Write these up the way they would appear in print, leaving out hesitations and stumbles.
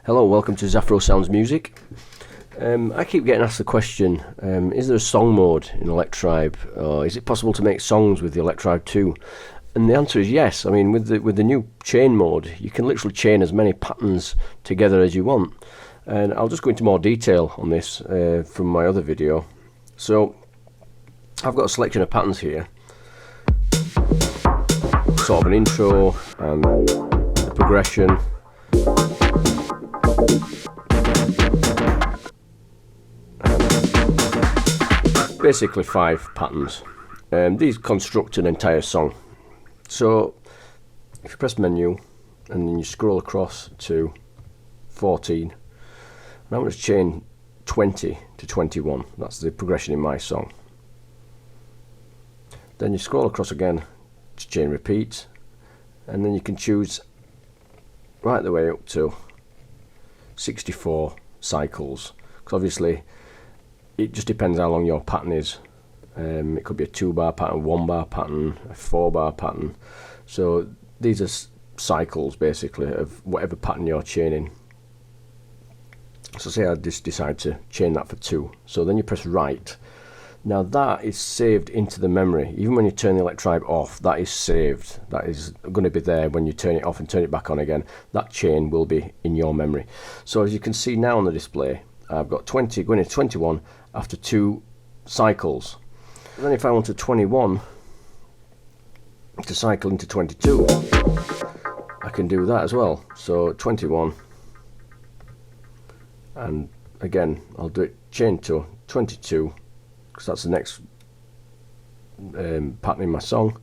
Hello, welcome to Zafro Sounds Music. I keep getting asked the question, is there a song mode in Electribe, or is it possible to make songs with the Electribe 2? And the answer is yes. I mean, with the new chain mode, you can literally chain as many patterns together as you want. And I'll just go into more detail on this from my other video. So, I've got a selection of patterns here. Sort of an intro and a progression. Basically 5 patterns. These construct an entire song. So if you press menu and then you scroll across to 14, and I'm going to chain 20 to 21. That's the progression in my song. Then you scroll across again to chain repeat, and then you can choose right the way up to 64 cycles, because obviously it just depends how long your pattern is. It could be a 2-bar pattern, 1-bar pattern, a 4-bar pattern. So these are cycles basically of whatever pattern you're chaining. So say I just decide to chain that for 2. So then you press right. Now that is saved into the memory. Even when you turn the Electribe off, that is saved. That is going to be there when you turn it off and turn it back on again. That chain will be in your memory. So as you can see now on the display, I've got 20 going into 21 after 2 cycles. Then if I wanted 21 to cycle into 22, I can do that as well. So 21, and again I'll do it chain to 22, because that's the next pattern in my song,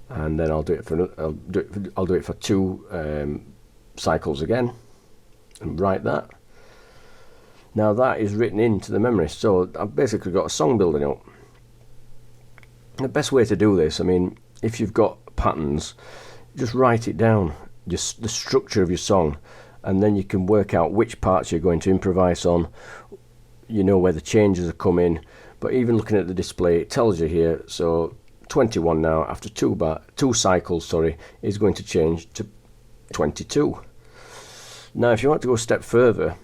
and then I'll do it for I'll do it for 2 cycles again, and write that. Now that is written into the memory, so I've basically got a song building up. The best way to do this, I mean, if you've got patterns, just write it down, just the structure of your song, and then you can work out which parts you're going to improvise on. You know where the changes are coming, but even looking at the display, it tells you here. So 21 now after 2 cycles, sorry, is going to change to 22. Now, if you want to go a step further,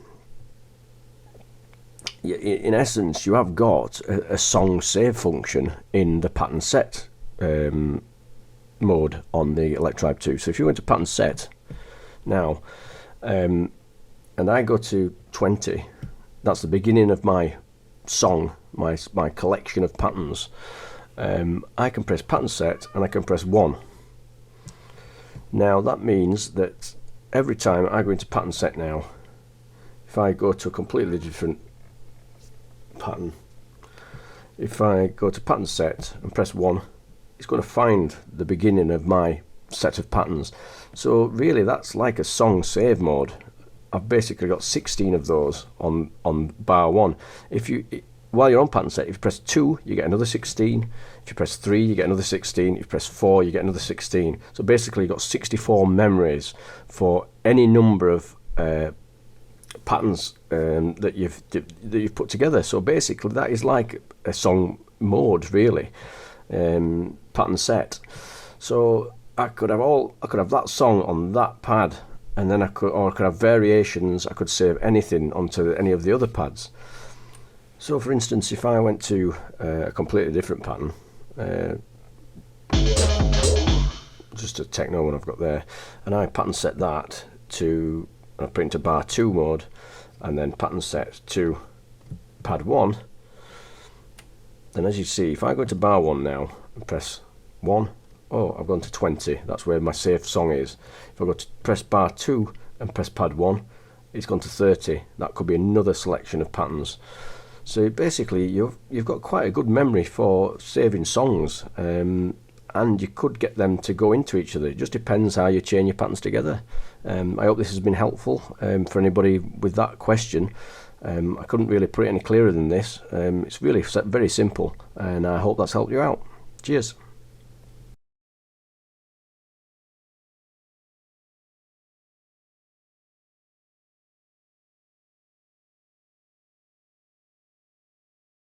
in essence, you have got a song save function in the pattern set mode on the Electribe 2. So if you go into pattern set now, and I go to 20, that's the beginning of my song, my collection of patterns. I can press pattern set and I can press 1. Now that means that every time I go into pattern set now, if I go to a completely different pattern, if I go to pattern set and press 1, it's going to find the beginning of my set of patterns. So really that's like a song save mode. I've basically got 16 of those on bar 1. While you're on pattern set, if you press 2 you get another 16, if you press 3 you get another 16, if you press 4 you get another 16. So basically you've got 64 memories for any number of patterns that you've put together. So basically that is like a song mode, really, pattern set. So I could have that song on that pad, and then I could have variations. I could save anything onto any of the other pads. So for instance, if I went to a completely different pattern, just a techno one I've got there, and I pattern set that to, I put it into bar 2 mode, and then pattern set to pad 1, then as you see, if I go to bar 1 now and press 1, oh, I've gone to 20. That's where my safe song is. If I go to press bar 2 and press pad 1, it's gone to 30. That could be another selection of patterns. So basically you've got quite a good memory for saving songs, and you could get them to go into each other. It just depends how you chain your patterns together. I hope this has been helpful for anybody with that question. I couldn't really put it any clearer than this. It's really very simple, and I hope that's helped you out. Cheers.